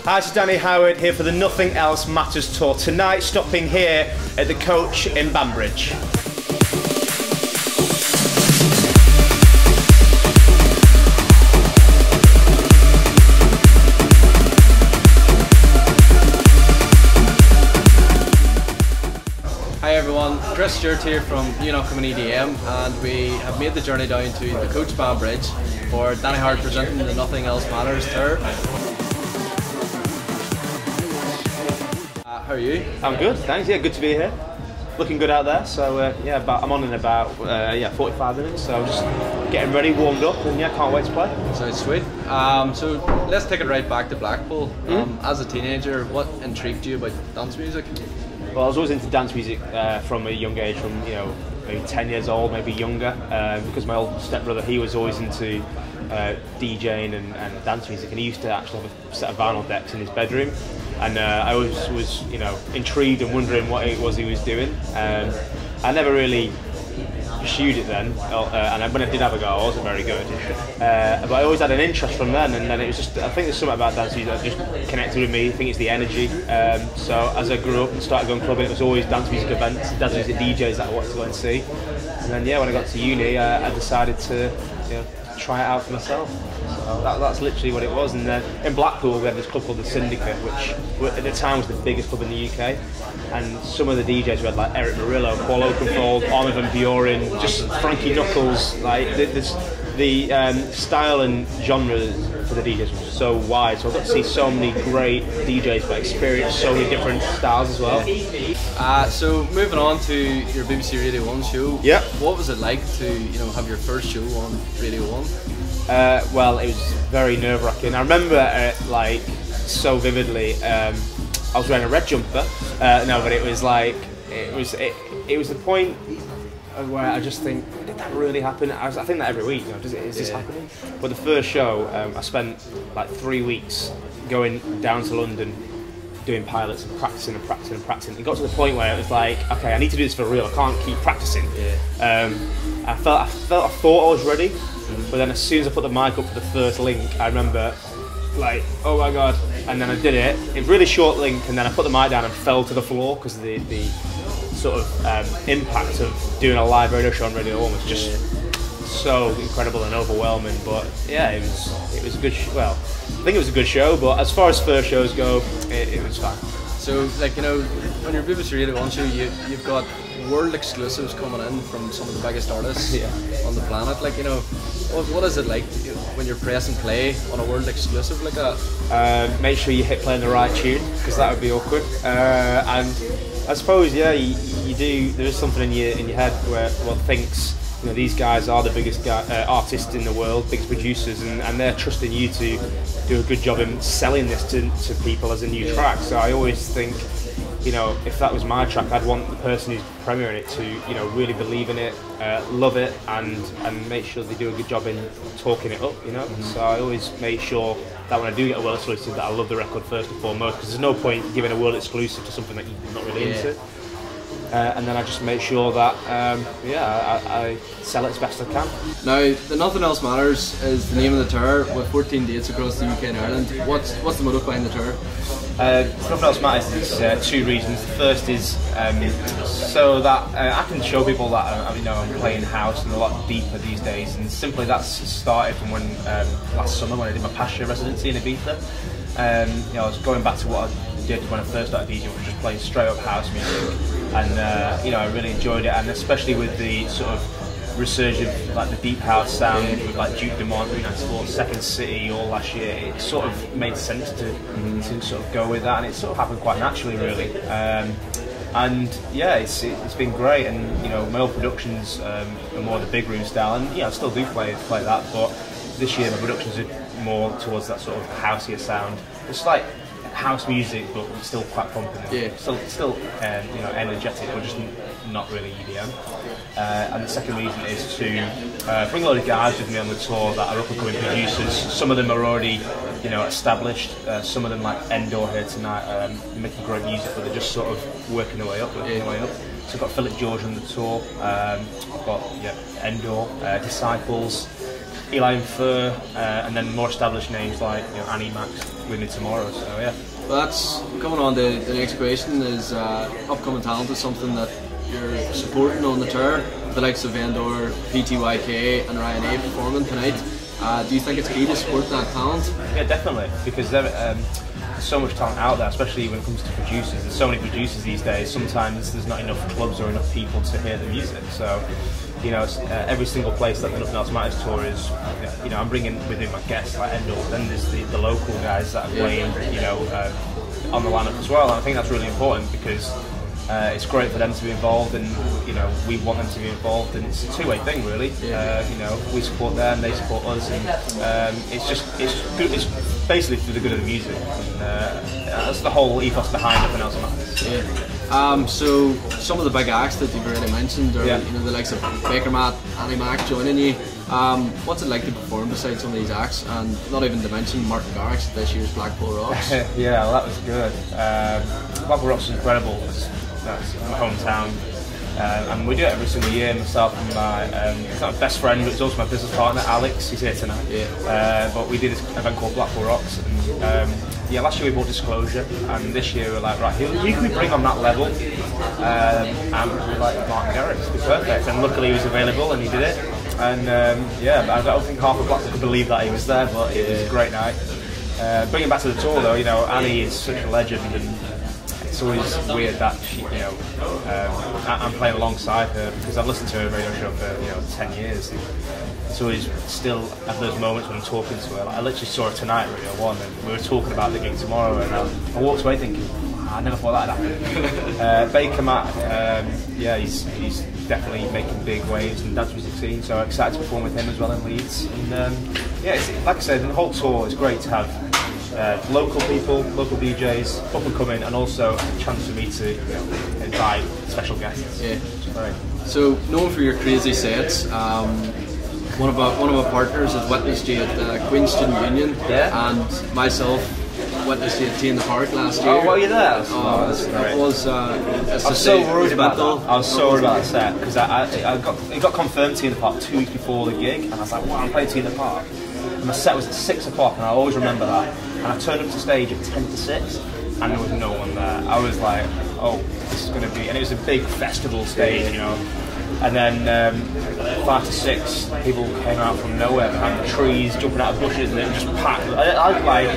Hi, this is Danny Howard here for the Nothing Else Matters tour. Tonight, stopping here at the Coach in Banbridge. Hi everyone, Chris Stewart here from NewAndUpcomingEDM, and we have made the journey down to the Coach Banbridge for Danny Howard presenting the Nothing Else Matters tour. How are you? I'm good, thanks. Yeah, good to be here. Looking good out there. So yeah, I'm on in about 45 minutes. So I'm just getting ready, warmed up, and yeah, can't wait to play. Sounds sweet. So let's take it right back to Blackpool. As a teenager, what intrigued you about dance music? Well, I was always into dance music from a young age, from maybe 10 years old, maybe younger, because my old stepbrother, he was always into DJing and dance music, and he used to actually have a set of vinyl decks in his bedroom, and I always was intrigued and wondering what it was he was doing. I never really pursued it then, and when I did have a go, I wasn't very good. But I always had an interest from then, and then it was just, I think there's something about dance music that just connected with me. I think it's the energy. So as I grew up and started going clubbing, it was always dance music events, dance music DJs that I wanted to go and see. And then yeah, when I got to uni, I decided to try it out for myself. So that's literally what it was. And in Blackpool, we had this club called the Syndicate, which at the time was the biggest club in the UK. And some of the DJs we had, like Eric Murillo, Paul Oakenfold, Armin van Buuren, just Frankie Knuckles. Like the style and genre for the DJs was so wide. So I got to see so many great DJs, but experience so many different styles as well. So moving on to your BBC Radio 1 show. Yeah. What was it like to have your first show on Radio 1? Well, it was very nerve-wracking. I remember like so vividly. I was wearing a red jumper. No, but it was like it was the point where I just think, did that really happen? I think that every week, is this happening? But the first show, I spent like 3 weeks going down to London, doing pilots and practicing and practicing and practicing. It got to the point where it was like, okay, I need to do this for real. I can't keep practicing. I thought I was ready, but then as soon as I put the mic up for the first link, I remember like, oh my god, and then I did it. It was a really short link, and then I put the mic down and fell to the floor because the sort of impact of doing a live radio show on Radio 1 was just so incredible and overwhelming. But yeah, it was a good well, I think it was a good show, but as far as first shows go, it was fine. So like on your BBC Radio 1 show, you've got world exclusives coming in from some of the biggest artists on the planet. Like what is it like when you're pressing play on a world exclusive like that? Make sure you hit play on the right tune, because that would be awkward. And I suppose you do. There is something in your head where thinks these guys are the biggest artists in the world, biggest producers, and they're trusting you to do a good job in selling this to people as a new track. So I always think, if that was my track, I'd want the person who's premiering it to, really believe in it, love it, and make sure they do a good job in talking it up, So I always make sure that when I do get a world exclusive, that I love the record first and foremost, because there's no point giving a world exclusive to something that you're not really into. And then I just make sure that, I sell it as best I can. Now, the Nothing Else Matters is the name of the tour, with 14 dates across the UK and Ireland. What's the motive behind the tour? Nothing Else Matters is 2 reasons. The first is so that I can show people that I'm playing house and a lot deeper these days, and simply that's started from when last summer when I did my Pasha residency in Ibiza. I was going back to what I did when I first started DJing, which was just playing straight up house music, and I really enjoyed it, and especially with the sort of resurgence, like the deep house sound with like Duke Dumont, 394, Second City all last year. It sort of made sense to sort of go with that, and it sort of happened quite naturally, really. And yeah, it's been great, and my old productions are more the big room style, and I still do play that, but this year my productions are more towards that sort of houseier sound. It's like house music, but still quite pumping. Still energetic, but just not really EDM. And the second reason is to bring a lot of guys with me on the tour that are up and coming producers. Some of them are already established. Some of them, like Endor here tonight, they're making great music, but they're just sort of working their way up. So I've got Philip George on the tour. I've got Endor, Disciples. Eli and Fur, and then more established names like Annie, Max with me tomorrow. So yeah. Well, that's coming on to the next question. Is upcoming talent is something that you're supporting on the tour? The likes of Vendor, PTYK, and Ryan A performing tonight. Do you think it's key to support that talent? Yeah, definitely, because there's so much talent out there, especially when it comes to producers. There's so many producers these days. Sometimes there's not enough clubs or enough people to hear the music. So, every single place that the Nothing Else Matters tour is, I'm bringing within my guests like Endel. Then there's the local guys that are playing, on the lineup as well. And I think that's really important because it's great for them to be involved, and we want them to be involved, and it's a two-way thing really. We support them, they support us, and it's good. It's basically for the good of the music. And, that's the whole ethos behind Nothing Else Matters. Yeah. So some of the big acts that you've already mentioned are the likes of Baker Matt, Annie Mac joining you. What's it like to perform beside some of these acts, and not even to mention Martin Garrix at this year's Blackpool Rocks? Yeah, well, that was good. Blackpool Rocks was incredible. That's my hometown, and we do it every single year. Myself and he's not my best friend, but he's also my business partner, Alex. He's here tonight. But we did this event called Blackpool Rocks, and last year we bought Disclosure, and this year we're like, right, who can we bring on that level? And we're like, Martin Garrix, it'd be perfect. And luckily he was available, and he did it. And I don't think half of Blackpool could believe that he was there, but it was a great night. Bringing back to the tour though, Annie is such a legend, and it's always weird that she, I'm playing alongside her, because I've listened to her radio show for 10 years. It's always still at those moments when I'm talking to her. Like, I literally saw her tonight at Radio 1, and we were talking about the gig tomorrow, and I walked away thinking, I never thought that'd happen. Baker Matt, he's definitely making big waves in dance music scene, so I'm excited to perform with him as well in Leeds. And like I said, the whole tour is great to have local people, local DJs, up and coming, and also a chance for me to invite special guests. Yeah. Right. So, known for your crazy sets, one of our partners has witnessed you at Queen's Student Union, and myself witnessed you at Tea in the Park last year. Oh, were you there? Oh, that's great. I was so worried about that. I was so worried about that set, because it got confirmed Tea in the Park 2 weeks before the gig, and I was like, wow, I'm playing Tea in the Park. And my set was at 6 o'clock, and I always remember that. And I turned up to stage at 10 to 6, and there was no one there. I was like, oh, this is going to be... And it was a big festival stage, And then 5 to 6, people came out from nowhere behind the trees, jumping out of bushes, and it was just packed. I had like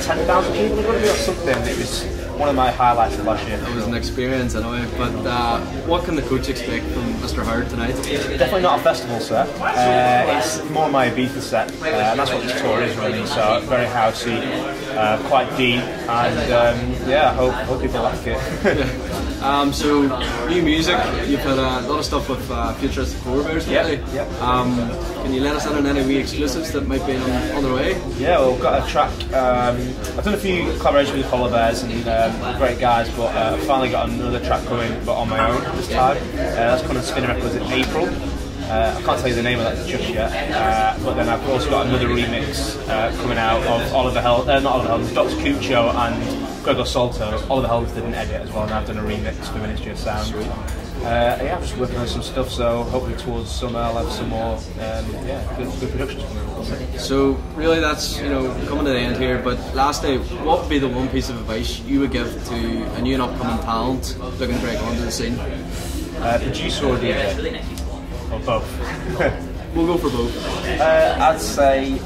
10,000 people in front of me or something. It was one of my highlights of last year. It was an experience anyway, but what can the coach expect from Mr. Howard tonight? Definitely not a festival set. It's more my Ibiza set, and that's what this tour is really. So very housey, quite deep, and I hope people like it. So new music, you've had a lot of stuff with Futuristic Forebears today. Can you let us in on any wee exclusives that might be on their way? Yeah, well, we've got a track. I've done a few collaborations with Polar Bears and great guys, but I've finally got another track coming, but on my own this time. That's coming on Spinning Records in April. I can't tell you the name of that just yet, but then I've also got another remix coming out of not Oliver Helms, Dr. Cuccio and Gregor Salto. Oliver Helms did an edit as well, and I've done a remix for Ministry of Sound. I'm just working on some stuff, so hopefully towards summer I'll have some more good productions coming up. So really that's coming to the end here, but lastly, what would be the one piece of advice you would give to a new and upcoming talent looking to break onto the scene? Producer or DJ? Or both? We'll go for both. I'd say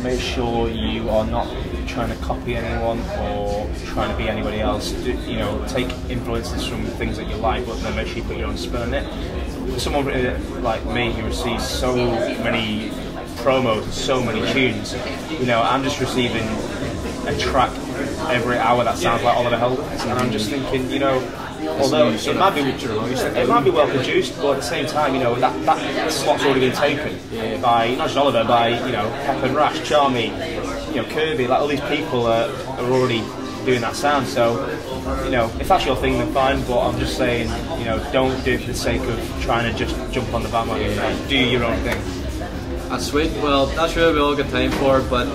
make sure you are not trying to copy anyone or trying to be anybody else. Take influences from things that you like, but then make sure you put your own spin on it. For someone like me who receives so many promos and so many tunes, I'm just receiving a track every hour that sounds like Oliver Helms, and I'm just thinking, although it might be well produced, but at the same time, that slot's already been taken by not just Oliver, by Pep and Rash, Charmy, Kirby. Like all these people are already doing that sound. So if that's your thing, then fine. But I'm just saying, don't do it for the sake of trying to just jump on the bandwagon. Do your own thing. That's sweet. Well, that's really all good time for. But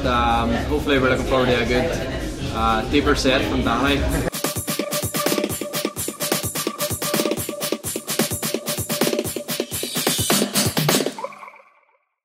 hopefully, we're looking forward to a good deeper set from Danny.